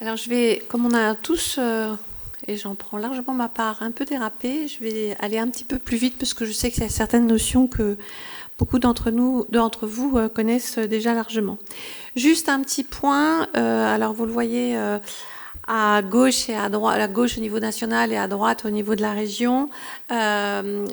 Alors je vais, comme on a tous, et j'en prends largement ma part, un peu dérapé, je vais aller un petit peu plus vite parce que je sais qu'il y a certaines notions que beaucoup d'entre vous connaissent déjà largement. Juste un petit point, alors vous le voyez à gauche et à droite, à gauche au niveau national et à droite au niveau de la région,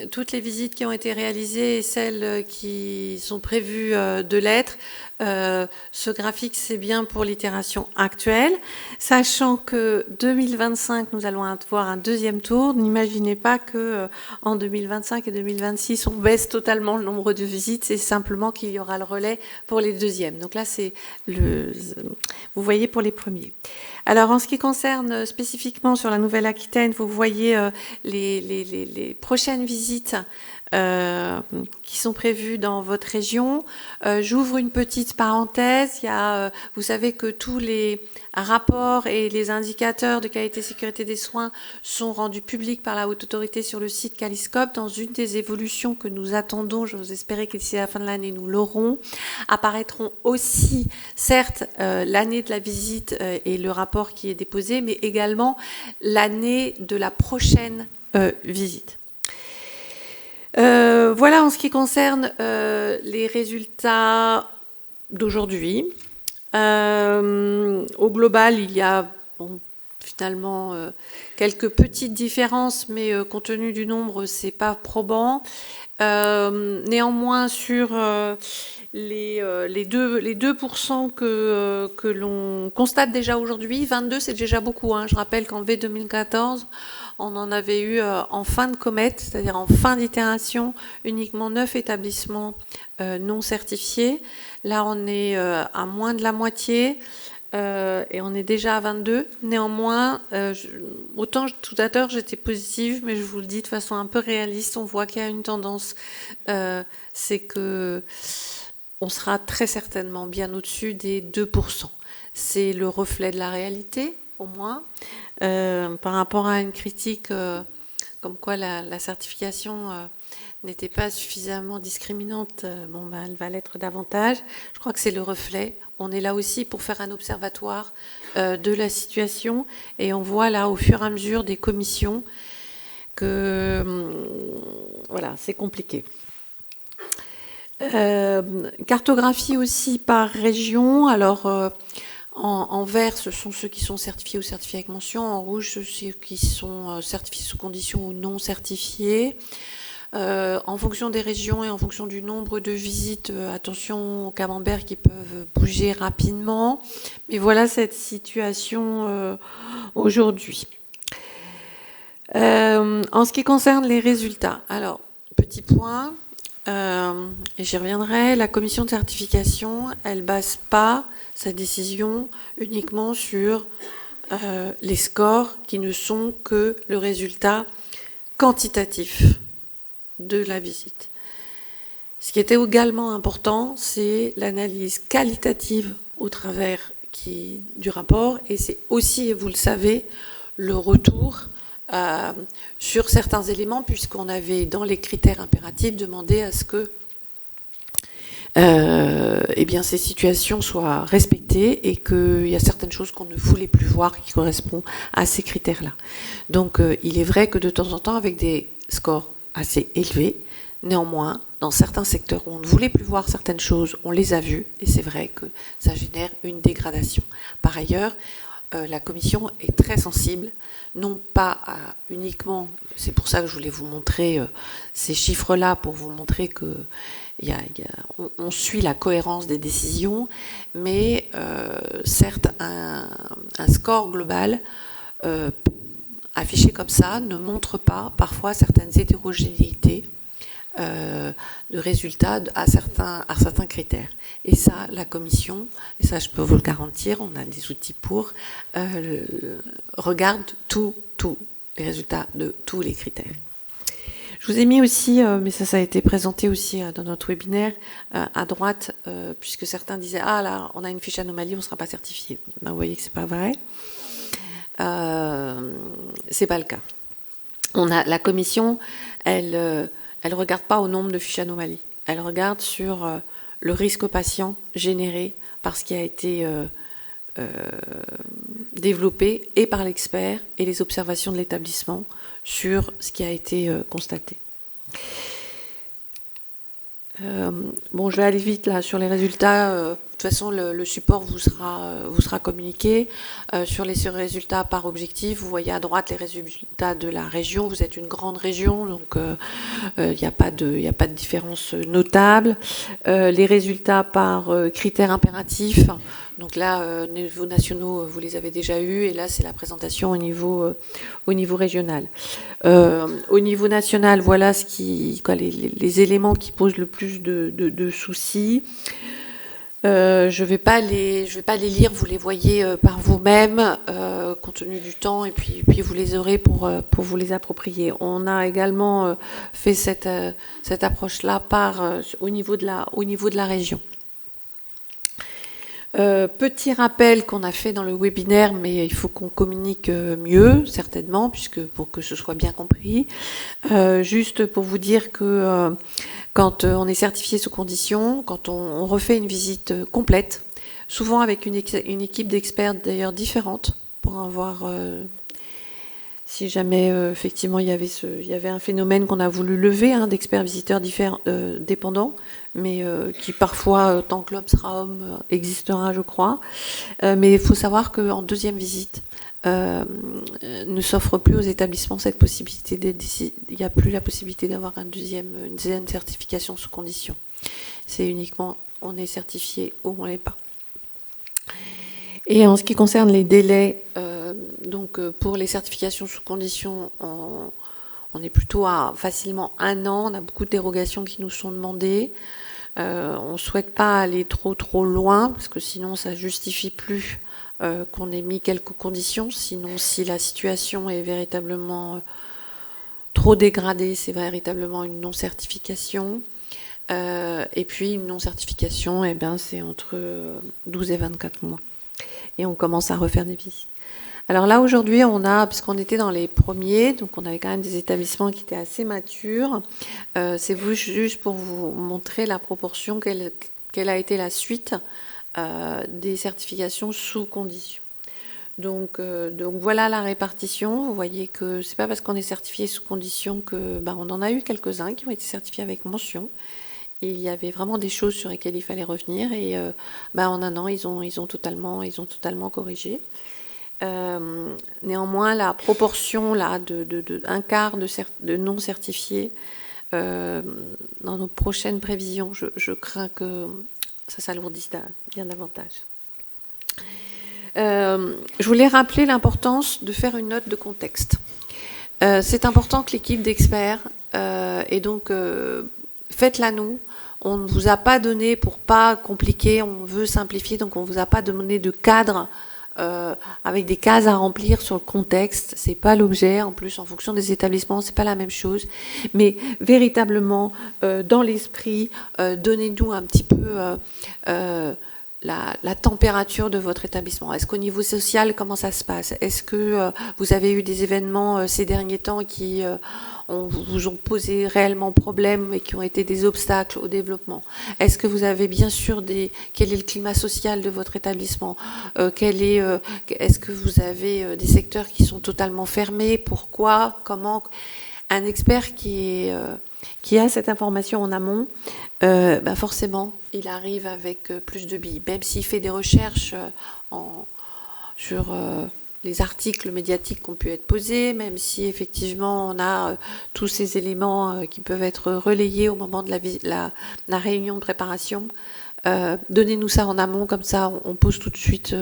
toutes les visites qui ont été réalisées et celles qui sont prévues de l'être. Ce graphique, c'est bien pour l'itération actuelle. Sachant que 2025, nous allons avoir un deuxième tour. N'imaginez pas que en 2025 et 2026, on baisse totalement le nombre de visites. C'est simplement qu'il y aura le relais pour les deuxièmes. Donc là, c'est vous voyez pour les premiers. Alors, en ce qui concerne spécifiquement sur la Nouvelle-Aquitaine, vous voyez les prochaines visites qui sont prévues dans votre région. J'ouvre une petite parenthèse. Il y a, vous savez que tous les rapports et les indicateurs de qualité et sécurité des soins sont rendus publics par la Haute Autorité sur le site Caliscope. Dans une des évolutions que nous attendons, j'ose espérer que d'ici la fin de l'année, nous l'aurons, apparaîtront aussi, certes, l'année de la visite et le rapport qui est déposé, mais également l'année de la prochaine visite. Voilà en ce qui concerne les résultats d'aujourd'hui. Au global, il y a finalement quelques petites différences, mais compte tenu du nombre, c'est pas probant. Néanmoins, sur les 2% que l'on constate déjà aujourd'hui, 22 c'est déjà beaucoup. Je rappelle qu'en V 2014, on en avait eu en fin de comète, c'est-à-dire en fin d'itération, uniquement 9 établissements non certifiés. Là, on est à moins de la moitié et on est déjà à 22. Néanmoins, autant tout à l'heure j'étais positive, mais je vous le dis de façon un peu réaliste, on voit qu'il y a une tendance, c'est que on sera très certainement bien au-dessus des 2%. C'est le reflet de la réalité, au moins. Par rapport à une critique comme quoi la certification n'était pas suffisamment discriminante, elle va l'être davantage. Je crois que c'est le reflet. On est là aussi pour faire un observatoire de la situation et on voit là au fur et à mesure des commissions que voilà, c'est compliqué. Cartographie aussi par région. Alors en vert, ce sont ceux qui sont certifiés ou certifiés avec mention. En rouge, ceux qui sont certifiés sous condition ou non certifiés. En fonction des régions et en fonction du nombre de visites, attention aux camemberts qui peuvent bouger rapidement. Mais voilà cette situation aujourd'hui. En ce qui concerne les résultats, alors, petit point, et j'y reviendrai, la commission de certification, elle ne base pas sa décision uniquement sur les scores qui ne sont que le résultat quantitatif de la visite. Ce qui était également important, c'est l'analyse qualitative au travers du rapport, et c'est aussi, et vous le savez, le retour sur certains éléments, puisqu'on avait dans les critères impératifs demandé à ce que ces situations soient respectées et qu'il y a certaines choses qu'on ne voulait plus voir qui correspondent à ces critères-là. Donc il est vrai que de temps en temps, avec des scores assez élevés, néanmoins, dans certains secteurs où on ne voulait plus voir certaines choses, on les a vues, et c'est vrai que ça génère une dégradation. Par ailleurs, la commission est très sensible, non pas uniquement, c'est pour ça que je voulais vous montrer ces chiffres-là, pour vous montrer que on suit la cohérence des décisions, mais certes, un score global affiché comme ça ne montre pas parfois certaines hétérogénéités de résultats à certains critères. Et ça, la commission, et ça je peux vous le garantir, on a des outils pour, regarde tous les résultats de tous les critères. Je vous ai mis aussi, mais ça a été présenté aussi dans notre webinaire, à droite, puisque certains disaient « Ah là, on a une fiche anomalie, on ne sera pas certifié ». Vous voyez que ce n'est pas vrai. C'est pas le cas. La commission, elle regarde pas au nombre de fiches anomalies. Elle regarde sur le risque patient généré par ce qui a été développée et par l'expert et les observations de l'établissement sur ce qui a été constaté. Bon, je vais aller vite là sur les résultats. De toute façon, le support vous sera communiqué. Sur les résultats par objectif, vous voyez à droite les résultats de la région. Vous êtes une grande région, donc il n'y a pas de différence notable. Les résultats par critères impératifs. Donc là, niveaux nationaux, vous les avez déjà eus, et là, c'est la présentation au niveau régional. Au niveau national, voilà les éléments qui posent le plus de soucis. Je vais pas les lire, vous les voyez par vous-même, compte tenu du temps, et puis vous les aurez pour vous les approprier. On a également fait cette approche-là au niveau de la région. Petit rappel qu'on a fait dans le webinaire, mais il faut qu'on communique mieux, certainement, pour que ce soit bien compris. Juste pour vous dire que quand on est certifié sous condition, quand on refait une visite complète, souvent avec une équipe d'experts d'ailleurs différente, pour avoir... si jamais effectivement il y avait un phénomène qu'on a voulu lever, d'experts visiteurs dépendants, mais qui parfois, tant que l'homme sera homme, existera, je crois. Mais il faut savoir qu'en deuxième visite, ne s'offre plus aux établissements cette possibilité. Il n'y a plus la possibilité d'avoir une deuxième certification sous condition. C'est uniquement on est certifié ou on ne l'est pas. Et en ce qui concerne les délais, pour les certifications sous condition, on est plutôt à facilement 1 an. On a beaucoup de dérogations qui nous sont demandées. On ne souhaite pas aller trop loin, parce que sinon ça ne justifie plus qu'on ait mis quelques conditions. Sinon, si la situation est véritablement trop dégradée, c'est véritablement une non-certification. Et puis une non-certification, c'est entre 12 et 24 mois. Et on commence à refaire des visites. Alors là, aujourd'hui, parce qu'on était dans les premiers, donc on avait quand même des établissements qui étaient assez matures. C'est juste pour vous montrer la proportion, quelle a été la suite des certifications sous condition. Donc voilà la répartition. Vous voyez que c'est pas parce qu'on est certifié sous condition que on en a eu quelques-uns qui ont été certifiés avec mention. Et il y avait vraiment des choses sur lesquelles il fallait revenir, et en 1 an ils ont totalement corrigé. Néanmoins, la proportion là de un quart de non certifiés dans nos prochaines prévisions, je crains que ça s'alourdisse bien davantage. Je voulais rappeler l'importance de faire une note de contexte. C'est important que l'équipe d'experts, et donc faites-la nous. On ne vous a pas donné, pour pas compliquer, on veut simplifier, donc on ne vous a pas donné de cadre avec des cases à remplir sur le contexte. C'est pas l'objet. En plus, en fonction des établissements, c'est pas la même chose. Mais véritablement, dans l'esprit, donnez-nous un petit peu la température de votre établissement. Est-ce qu'au niveau social, comment ça se passe? Est-ce que vous avez eu des événements ces derniers temps qui vous ont posé réellement problème et qui ont été des obstacles au développement? Est-ce que vous avez bien sûr quel est le climat social de votre établissement? Est-ce que vous avez des secteurs qui sont totalement fermés? Pourquoi? Comment? Un expert qui a cette information en amont, forcément, il arrive avec plus de billes. Même s'il fait des recherches sur les articles médiatiques qui ont pu être posés, même si effectivement on a tous ces éléments qui peuvent être relayés au moment de la réunion de préparation, donnez-nous ça en amont, comme ça on pose tout de suite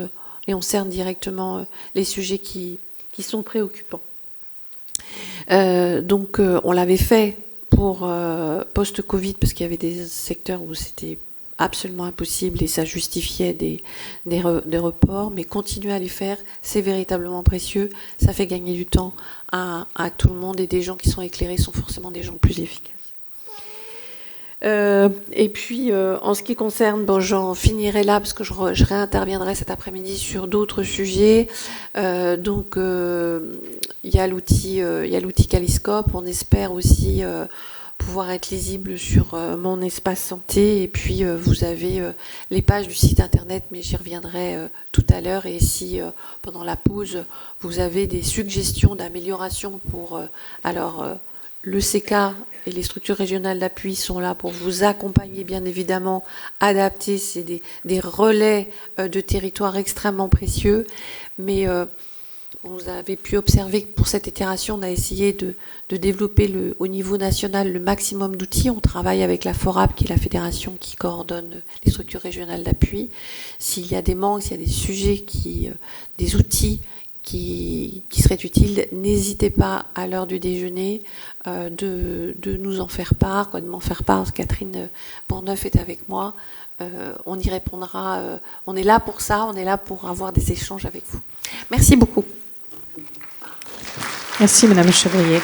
et on cerne directement les sujets qui sont préoccupants. On l'avait fait pour post-Covid, parce qu'il y avait des secteurs où c'était absolument impossible et ça justifiait des reports, mais continuer à les faire, c'est véritablement précieux. Ça fait gagner du temps à tout le monde, et des gens qui sont éclairés sont forcément des gens plus efficaces. Et puis, en ce qui concerne, j'en finirai là parce que je réinterviendrai cet après-midi sur d'autres sujets. Il y a l'outil Caliscope. On espère aussi pouvoir être lisible sur mon espace santé. Et puis, vous avez les pages du site internet, mais j'y reviendrai tout à l'heure. Et si, pendant la pause, vous avez des suggestions d'amélioration pour... le CK et les structures régionales d'appui sont là pour vous accompagner, bien évidemment, adapter. C'est des relais de territoire extrêmement précieux. Mais vous avez pu observer que pour cette itération, on a essayé de développer au niveau national le maximum d'outils. On travaille avec la FORAP, qui est la fédération qui coordonne les structures régionales d'appui. S'il y a des manques, s'il y a des sujets, des outils qui seraient utiles, n'hésitez pas à l'heure du déjeuner de nous en faire part, de m'en faire part. Catherine Bourneuf est avec moi. On y répondra. On est là pour ça, on est là pour avoir des échanges avec vous. Merci beaucoup. Merci Madame Chevrier.